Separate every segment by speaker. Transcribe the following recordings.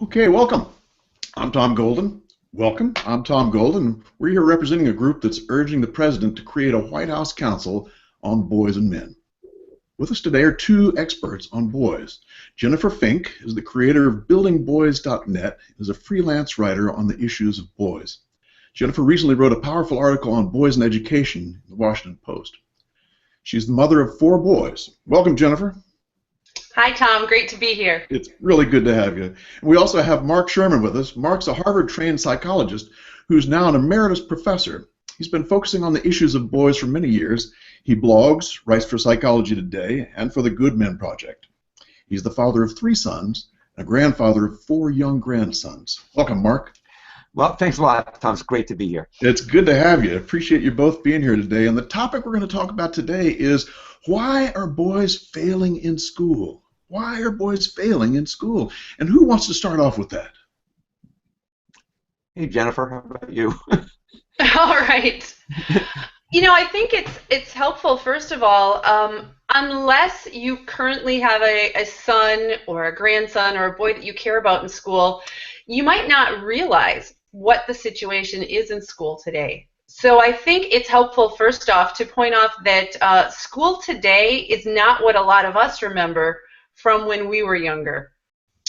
Speaker 1: Okay, welcome. I'm Tom Golden. Welcome. I'm Tom Golden. We're here representing a group that's urging the president to create a White House Council on boys and men. With us today are two experts on boys. Jennifer Fink is the creator of buildingboys.net, is a freelance writer on the issues of boys. Jennifer recently wrote a powerful article on boys and education in the Washington Post. She's the mother of 4 boys. Welcome, Jennifer.
Speaker 2: Hi, Tom. Great to be here.
Speaker 1: It's really good to have you. And we also have Mark Sherman with us. Mark's a Harvard-trained psychologist who's now an emeritus professor. He's been focusing on the issues of boys for many years. He blogs, writes for Psychology Today, and for the Good Men Project. He's the father of 3 sons and a grandfather of 4 young grandsons. Welcome, Mark.
Speaker 3: Well, thanks a lot, Tom. It's great to be here.
Speaker 1: It's good to have you. Appreciate you both being here today. And the topic we're going to talk about today is, why are boys failing in school? Why are boys failing in school? And who wants to start off with that?
Speaker 3: Hey, Jennifer, how about you?
Speaker 2: All right. I think it's helpful, first of all, unless you currently have a son or a grandson or a boy that you care about in school, you might not realize what the situation is in school today. So I think it's helpful, first off, to point out that school today is not what a lot of us remember from when we were younger.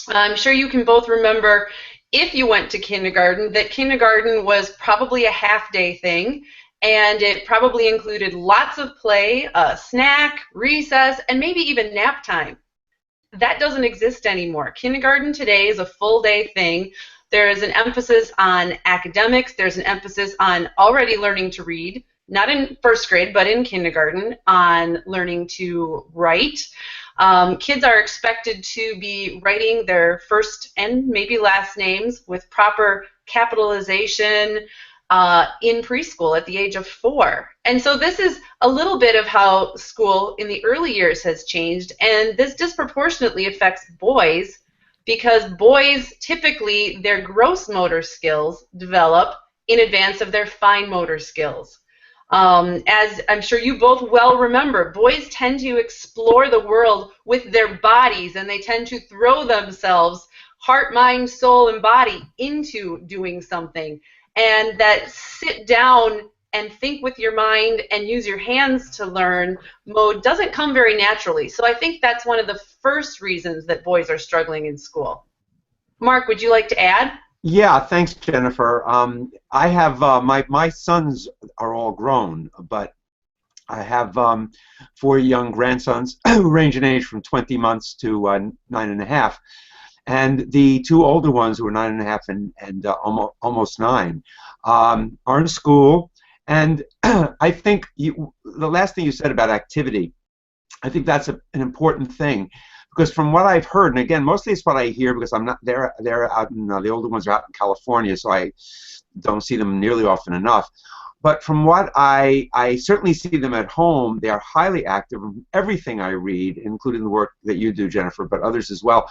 Speaker 2: I'm sure you can both remember, if you went to kindergarten, that kindergarten was probably a half-day thing, and it probably included lots of play, a snack, recess, and maybe even nap time. That doesn't exist anymore. Kindergarten today is a full-day thing. There is an emphasis on academics. There's an emphasis on already learning to read, not in first grade, but in kindergarten, on learning to write. Kids are expected to be writing their first and maybe last names with proper capitalization in preschool at the age of 4. And so this is a little bit of how school in the early years has changed, and this disproportionately affects boys because boys, typically, their gross motor skills develop in advance of their fine motor skills. As I'm sure you both well remember, boys tend to explore the world with their bodies, and they tend to throw themselves, heart, mind, soul, and body, into doing something. And that sit down and think with your mind and use your hands to learn mode doesn't come very naturally. So I think that's one of the first reasons that boys are struggling in school. Mark, would you like to add?
Speaker 3: Yeah, thanks, Jennifer. I have my sons are all grown, but I have 4 young grandsons who range in age from 20 months to 9.5, and the 2 older ones who are 9.5 and almost 9 are in school. And I think the last thing you said about activity, I think that's an important thing. Because from what I've heard, and again, mostly it's what I hear because I'm not there. They're out in the older ones are out in California, so I don't see them nearly often enough. But from what I certainly see them at home, they are highly active. Everything I read, including the work that you do, Jennifer, but others as well.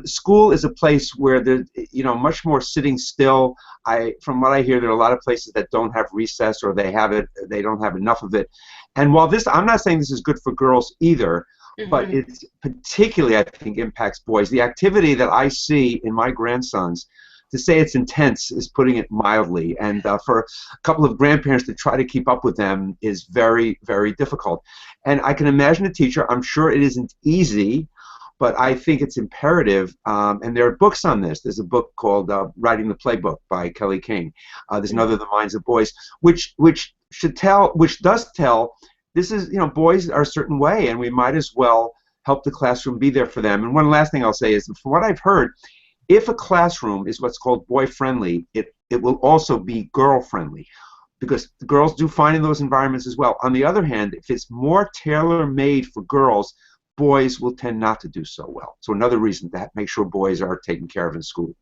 Speaker 3: School is a place where there's much more sitting still. From what I hear, there are a lot of places that don't have recess, or they don't have enough of it. And while I'm not saying this is good for girls either. Mm-hmm. But it particularly, I think, impacts boys. The activity that I see in my grandsons, to say it's intense is putting it mildly. And for a couple of grandparents to try to keep up with them is very, very difficult. And I can imagine a teacher. I'm sure it isn't easy, but I think it's imperative. And there are books on this. There's a book called Writing the Playbook by Kelly King. There's another, The Minds of Boys, which does tell. This is, boys are a certain way, and we might as well help the classroom be there for them. And one last thing I'll say is, from what I've heard, if a classroom is what's called boy-friendly, it will also be girl-friendly, because the girls do fine in those environments as well. On the other hand, if it's more tailor-made for girls, boys will tend not to do so well. So another reason to make sure boys are taken care of in school.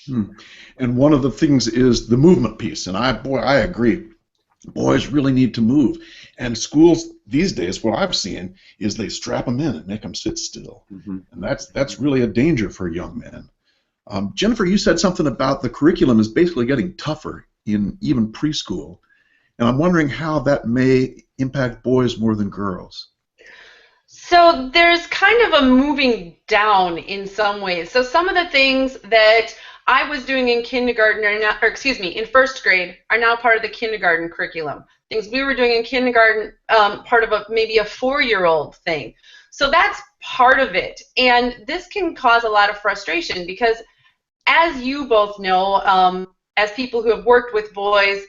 Speaker 1: And one of the things is the movement piece, and I agree. Boys really need to move. And schools these days, what I've seen, is they strap them in and make them sit still. Mm-hmm. And that's really a danger for young men. Jennifer, you said something about the curriculum is basically getting tougher in even preschool. And I'm wondering how that may impact boys more than girls.
Speaker 2: So there's kind of a moving down in some ways. So some of the things that I was doing in kindergarten are now, or excuse me, in first grade are now part of the kindergarten curriculum. Things we were doing in kindergarten, part of maybe a 4-year-old thing. So that's part of it. And this can cause a lot of frustration because, as you both know, as people who have worked with boys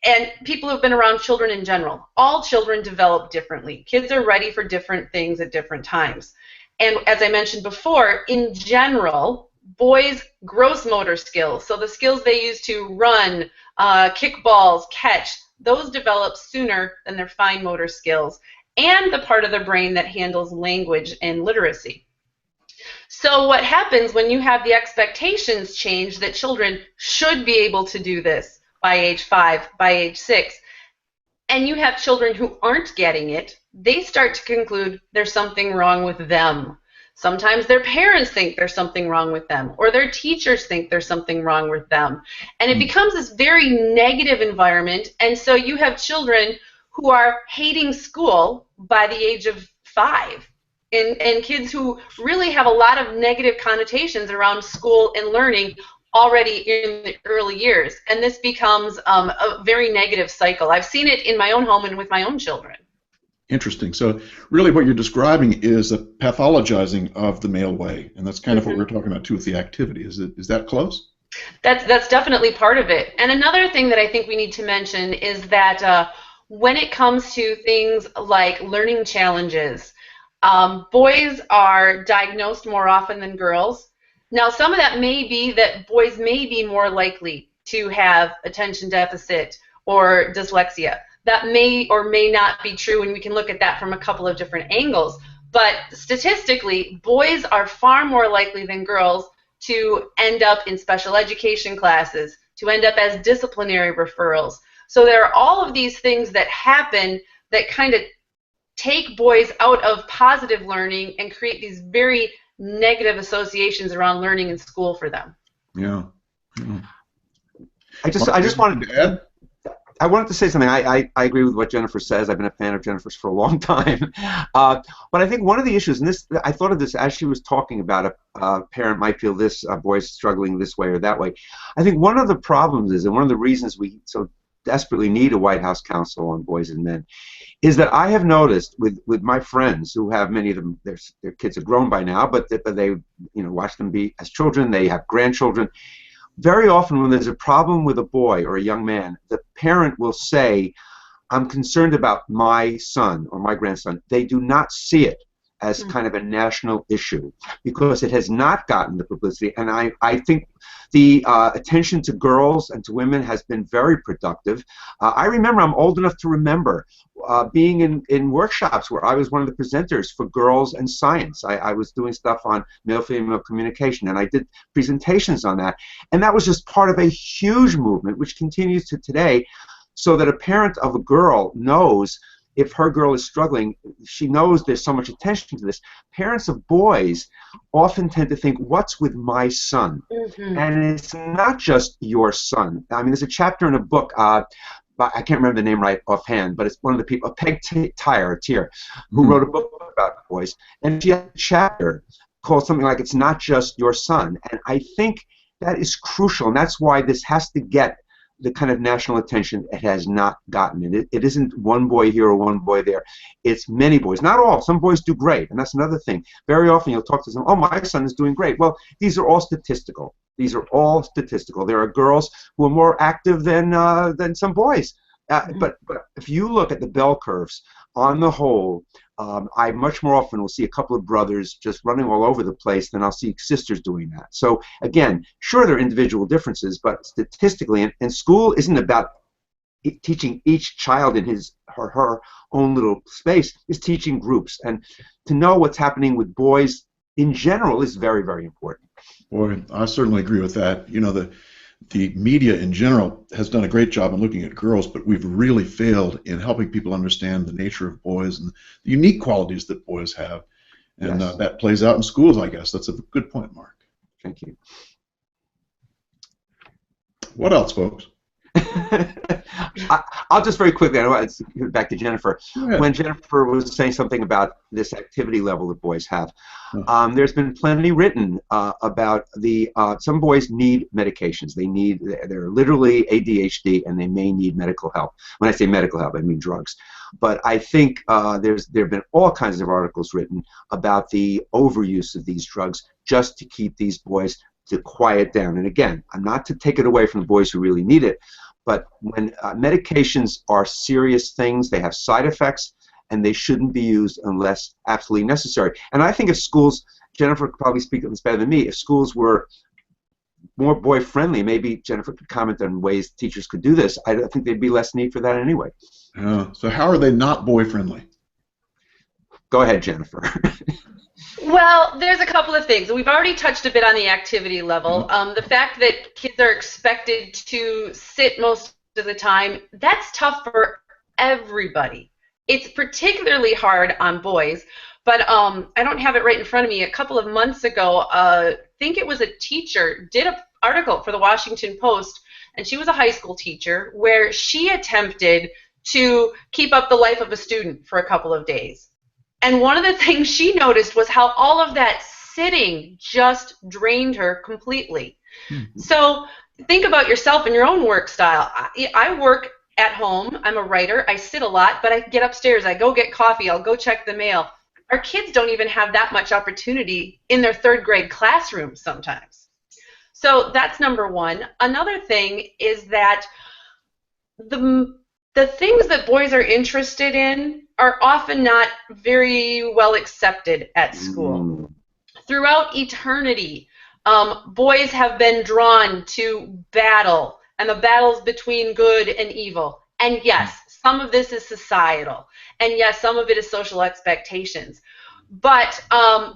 Speaker 2: and people who have been around children in general, all children develop differently. Kids are ready for different things at different times. And as I mentioned before, in general, boys' gross motor skills, so the skills they use to run, kick balls, catch, those develop sooner than their fine motor skills and the part of the brain that handles language and literacy. So what happens when you have the expectations change that children should be able to do this by age 5, by age 6, and you have children who aren't getting it, they start to conclude there's something wrong with them. Sometimes their parents think there's something wrong with them, or their teachers think there's something wrong with them. And it becomes this very negative environment, and so you have children who are hating school by the age of 5, and kids who really have a lot of negative connotations around school and learning already in the early years. And this becomes a very negative cycle. I've seen it in my own home and with my own children.
Speaker 1: Interesting. So really what you're describing is a pathologizing of the male way, and that's kind of what we're talking about too with the activity. Is that close?
Speaker 2: That's definitely part of it. And another thing that I think we need to mention is that when it comes to things like learning challenges, boys are diagnosed more often than girls. Now, some of that may be that boys may be more likely to have attention deficit or dyslexia. That may or may not be true, and we can look at that from a couple of different angles. But statistically, boys are far more likely than girls to end up in special education classes, to end up as disciplinary referrals. So there are all of these things that happen that kind of take boys out of positive learning and create these very negative associations around learning in school for them.
Speaker 1: Yeah. Yeah.
Speaker 3: I just wanted to add. I wanted to say something. I agree with what Jennifer says. I've been a fan of Jennifer's for a long time. But I think one of the issues, and this, I thought of this as she was talking about a parent might feel this, a boy's struggling this way or that way. I think one of the problems is, and one of the reasons we so desperately need a White House Council on boys and men, is that I have noticed with my friends who have many of them, their kids are grown by now, but they watch them be as children, they have grandchildren. Very often when there's a problem with a boy or a young man, the parent will say, I'm concerned about my son or my grandson. They do not see it as kind of a national issue because it has not gotten the publicity. And I think the attention to girls and to women has been very productive. I remember, I'm old enough to remember being in workshops where I was one of the presenters for girls and science. I was doing stuff on male-female communication, and I did presentations on that. And that was just part of a huge movement, which continues to today, so that a parent of a girl knows if her girl is struggling, she knows there's so much attention to this. Parents of boys often tend to think, what's with my son? And it's not just your son. I mean, there's a chapter in a book, I can't remember the name right offhand, but it's one of the people, Peg Tier, who wrote a book about boys. And she had a chapter called something like, It's Not Just Your Son. And I think that is crucial, and that's why this has to get the kind of national attention it has not gotten. It isn't one boy here or one boy there. It's many boys. Not all. Some boys do great, and that's another thing. Very often you'll talk to someone, oh, my son is doing great. Well, these are all statistical. These are all statistical. There are girls who are more active than some boys. But if you look at the bell curves, on the whole, I much more often will see a couple of brothers just running all over the place than I'll see sisters doing that. So again, sure, there are individual differences, but statistically, and school isn't about teaching each child in his or her own little space. It's teaching groups, and to know what's happening with boys in general is very, very important.
Speaker 1: Boy, I certainly agree with that. You know, the media in general has done a great job in looking at girls, but we've really failed in helping people understand the nature of boys and the unique qualities that boys have. And
Speaker 3: Yes.
Speaker 1: That plays out in schools, I guess. That's a good point, Mark.
Speaker 3: Thank you.
Speaker 1: What else, folks?
Speaker 3: I'll just very quickly, I know it's back to Jennifer.
Speaker 1: Yeah.
Speaker 3: When Jennifer was saying something about this activity level that boys have,
Speaker 1: Oh.
Speaker 3: there's been plenty written about some boys need medications. They're literally ADHD, and they may need medical help. When I say medical help, I mean drugs. But I think there have been all kinds of articles written about the overuse of these drugs just to keep these boys to quiet down. And again, I'm not to take it away from the boys who really need it, but when medications are serious things, they have side effects, and they shouldn't be used unless absolutely necessary. And I think if schools, Jennifer could probably speak on this better than me, if schools were more boy-friendly, maybe Jennifer could comment on ways teachers could do this, I think there'd be less need for that anyway.
Speaker 1: So how are they not boy-friendly?
Speaker 3: Go ahead, Jennifer.
Speaker 2: Well, there's a couple of things. We've already touched a bit on the activity level. The fact that kids are expected to sit most of the time, that's tough for everybody. It's particularly hard on boys, but I don't have it right in front of me. A couple of months ago, I think it was a teacher did an article for the Washington Post, and she was a high school teacher, where she attempted to keep up the life of a student for a couple of days. And one of the things she noticed was how all of that sitting just drained her completely. Mm-hmm. So think about yourself and your own work style. I work at home. I'm a writer. I sit a lot, but I get upstairs. I go get coffee. I'll go check the mail. Our kids don't even have that much opportunity in their third grade classroom sometimes. So that's number one. Another thing is that the things that boys are interested in are often not very well accepted at school. Throughout eternity, boys have been drawn to battle, and the battles between good and evil. And yes, some of this is societal, and yes, some of it is social expectations. But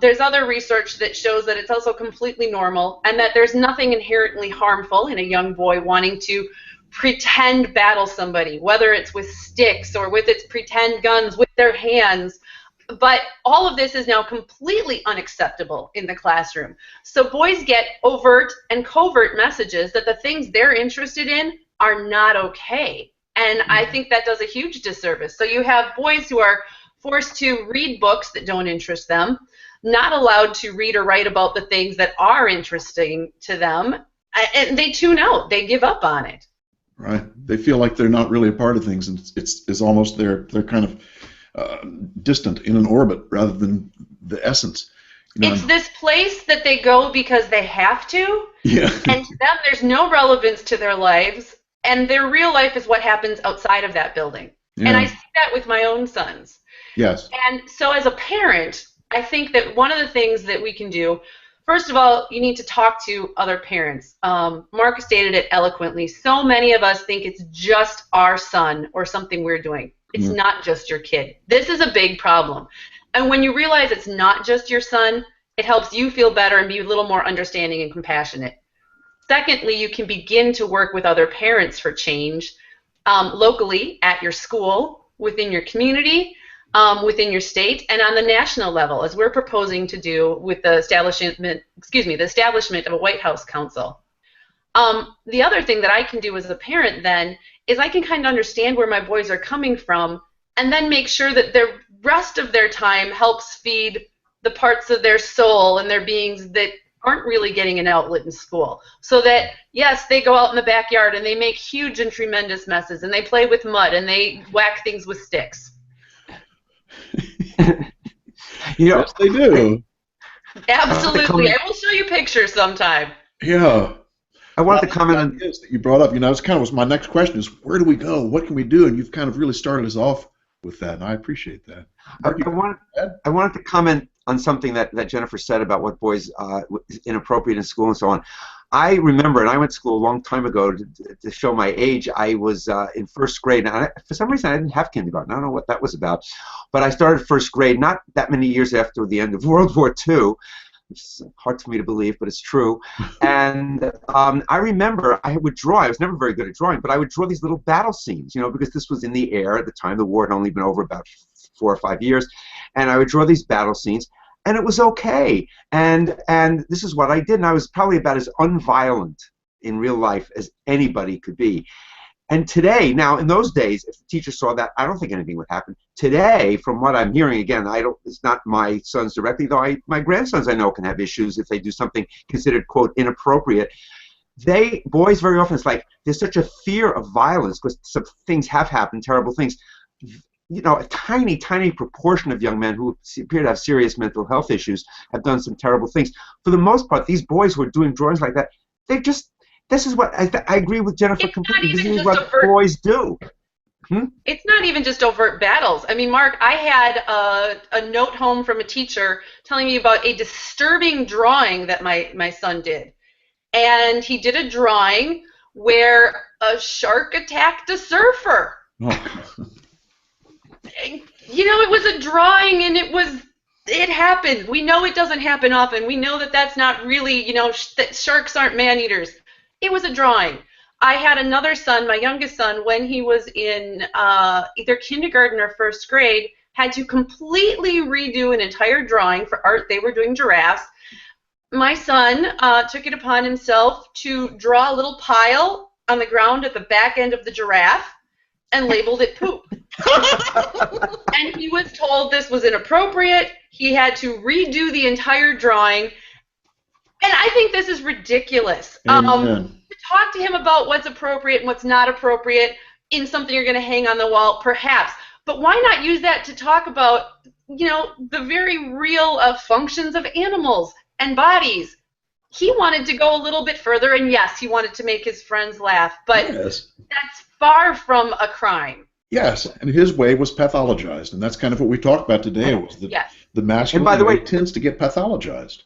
Speaker 2: there's other research that shows that it's also completely normal, and that there's nothing inherently harmful in a young boy wanting to pretend battle somebody, whether it's with sticks or with its pretend guns with their hands. But all of this is now completely unacceptable in the classroom. So boys get overt and covert messages that the things they're interested in are not okay. And I think that does a huge disservice. So you have boys who are forced to read books that don't interest them, not allowed to read or write about the things that are interesting to them, and they tune out. They give up on it.
Speaker 1: Right. They feel like they're not really a part of things, and it's almost they're kind of distant in an orbit rather than the essence. You know,
Speaker 2: it's this place that they go because they have to,
Speaker 1: yeah.
Speaker 2: And to them there's no relevance to their lives, and their real life is what happens outside of that building. Yeah. And I see that with my own sons.
Speaker 1: Yes.
Speaker 2: And so as a parent, I think that one of the things that we can do, first of all, you need to talk to other parents. Mark stated it eloquently. So many of us think it's just our son or something we're doing. It's not just your kid. This is a big problem. And when you realize it's not just your son, it helps you feel better and be a little more understanding and compassionate. Secondly, you can begin to work with other parents for change, locally, at your school, within your community, within your state, and on the national level, as we're proposing to do with the establishment of a White House Council. The other thing that I can do as a parent then is I can kind of understand where my boys are coming from, and then make sure that the rest of their time helps feed the parts of their soul and their beings that aren't really getting an outlet in school. So that, yes, they go out in the backyard and they make huge and tremendous messes, and they play with mud, and they whack things with sticks.
Speaker 1: Yes, they do.
Speaker 2: Absolutely. I will show you pictures sometime.
Speaker 1: Yeah.
Speaker 3: I wanted to comment on
Speaker 1: this that you brought up. You know, it's kind of was my next question is where do we go? What can we do? And you've kind of really started us off with that, and I appreciate that.
Speaker 3: I wanted to comment on something that Jennifer said about what boys inappropriate in school and so on. I remember, and I went to school a long time ago to show my age. I was in first grade, and for some reason I didn't have kindergarten. I don't know what that was about, but I started first grade not that many years after the end of World War II, which is hard for me to believe, but it's true. And I remember I would draw. I was never very good at drawing, but I would draw these little battle scenes, you know, because this was in the air at the time. The war had only been over about 4 or 5 years, and I would draw these battle scenes. And it was okay, and this is what I did, and I was probably about as unviolent in real life as anybody could be. And today, now in those days, if the teacher saw that, I don't think anything would happen. Today, from what I'm hearing, again, it's not my sons directly, though my grandsons I know can have issues if they do something considered, quote, inappropriate. Boys very often, it's like there's such a fear of violence because some things have happened, terrible things. You know, a tiny, tiny proportion of young men who appear to have serious mental health issues have done some terrible things. For the most part, these boys who are doing drawings like that, this is what I agree with Jennifer completely. This is what boys do.
Speaker 2: It's not even just overt battles. I mean, Mark, I had a note home from a teacher telling me about a disturbing drawing that my son did. And he did a drawing where a shark attacked a surfer.
Speaker 1: Oh.
Speaker 2: You know, it was a drawing, and it happened. We know it doesn't happen often. We know that that's not really, you know, that sharks aren't man-eaters. It was a drawing. I had another son, my youngest son, when he was in either kindergarten or first grade, had to completely redo an entire drawing for art. They were doing giraffes. My son took it upon himself to draw a little pile on the ground at the back end of the giraffe and labeled it poop. And he was told this was inappropriate. He had to redo the entire drawing. And I think this is ridiculous. To talk to him about what's appropriate and what's not appropriate in something you're going to hang on the wall, perhaps. But why not use that to talk about, you know, the very real functions of animals and bodies? He wanted to go a little bit further, and yes, he wanted to make his friends laugh, but that's far from a crime.
Speaker 1: Yes, and his way was pathologized, and that's kind of what we talked about today. Was that the masculine way tends to get pathologized.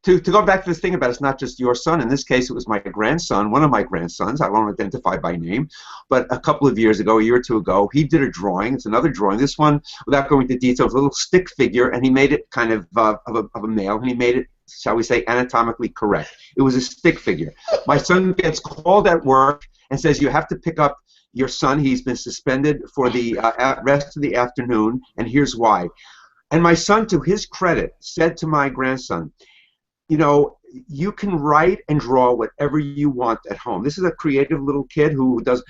Speaker 3: To go back to this thing about it's not just your son. In this case, it was my grandson, one of my grandsons. I won't identify by name, but a couple of years ago, a year or two ago, he did a drawing. It's another drawing. This one, without going into details, a little stick figure, and he made it kind of a male, and he made it, shall we say, anatomically correct. It was a stick figure. My son gets called at work and says, you have to pick up your son. He's been suspended for the rest of the afternoon, and here's why. And my son, to his credit, said to my grandson, you know, you can write and draw whatever you want at home. This is a creative little kid who does.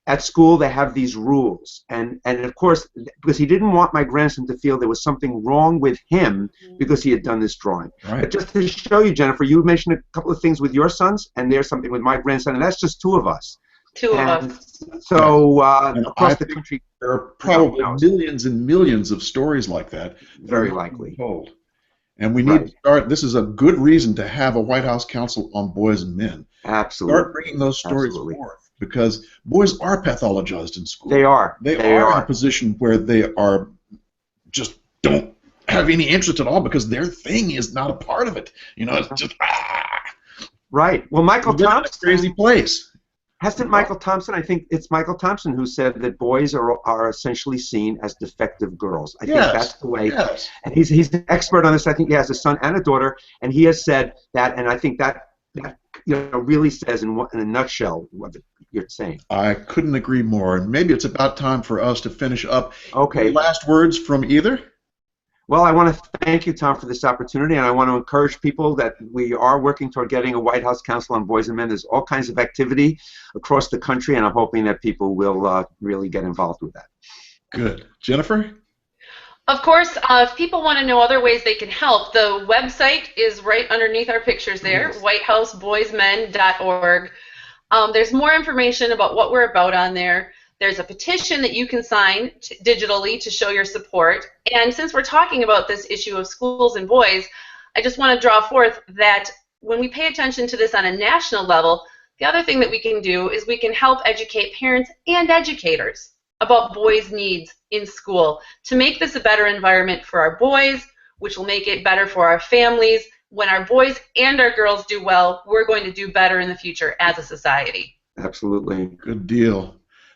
Speaker 3: At school, they have these rules, and of course, because he didn't want my grandson to feel there was something wrong with him because he had done this drawing.
Speaker 1: Right.
Speaker 3: But just to show you, Jennifer, you mentioned a couple of things with your sons, and there's something with my grandson, and that's just two of us.
Speaker 2: Two of us.
Speaker 3: So across the country,
Speaker 1: there are probably millions and millions of stories like that.
Speaker 3: Very likely.
Speaker 1: Told. And we need to start. This is a good reason to have a White House Council on Boys and Men.
Speaker 3: Absolutely.
Speaker 1: Start bringing those stories forth, because boys are pathologized in school.
Speaker 3: They are.
Speaker 1: They are in a position where they are just don't have any interest at all because their thing is not a part of it. You know, it's just
Speaker 3: Right. Well, Michael Thompson,
Speaker 1: a crazy place.
Speaker 3: Hasn't Michael Thompson? I think it's Michael Thompson who said that boys are essentially seen as defective girls. I think that's the way.
Speaker 1: Yes.
Speaker 3: And he's an expert on this. I think he has a son and a daughter, and he has said that. And I think that really says in a nutshell what you're saying.
Speaker 1: I couldn't agree more. And maybe it's about time for us to finish up.
Speaker 3: Okay.
Speaker 1: Last words from either?
Speaker 3: Well, I want to thank you, Tom, for this opportunity, and I want to encourage people that we are working toward getting a White House Council on Boys and Men. There's all kinds of activity across the country, and I'm hoping that people will really get involved with that.
Speaker 1: Good. Jennifer?
Speaker 2: Of course, if people want to know other ways they can help, the website is right underneath our pictures there, whitehouseboysmen.org. There's more information about what we're about on there. There's a petition that you can sign digitally to show your support. And since we're talking about this issue of schools and boys, I just want to draw forth that when we pay attention to this on a national level, the other thing that we can do is we can help educate parents and educators about boys' needs in school to make this a better environment for our boys, which will make it better for our families. When our boys and our girls do well, we're going to do better in the future as a society.
Speaker 3: Absolutely.
Speaker 1: Good deal.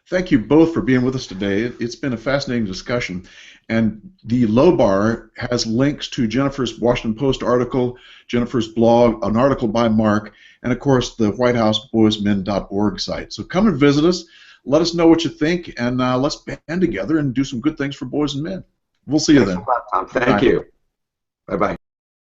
Speaker 1: Thank you both for being with us today. It's been a fascinating discussion. And the low bar has links to Jennifer's Washington Post article, Jennifer's blog, an article by Mark, and of course the whitehouseboysmen.org site. So come and visit us. Let us know what you think, and let's band together and do some good things for boys and men. We'll see you then.
Speaker 3: Thanks a lot, Tom. Thank you. Bye-bye.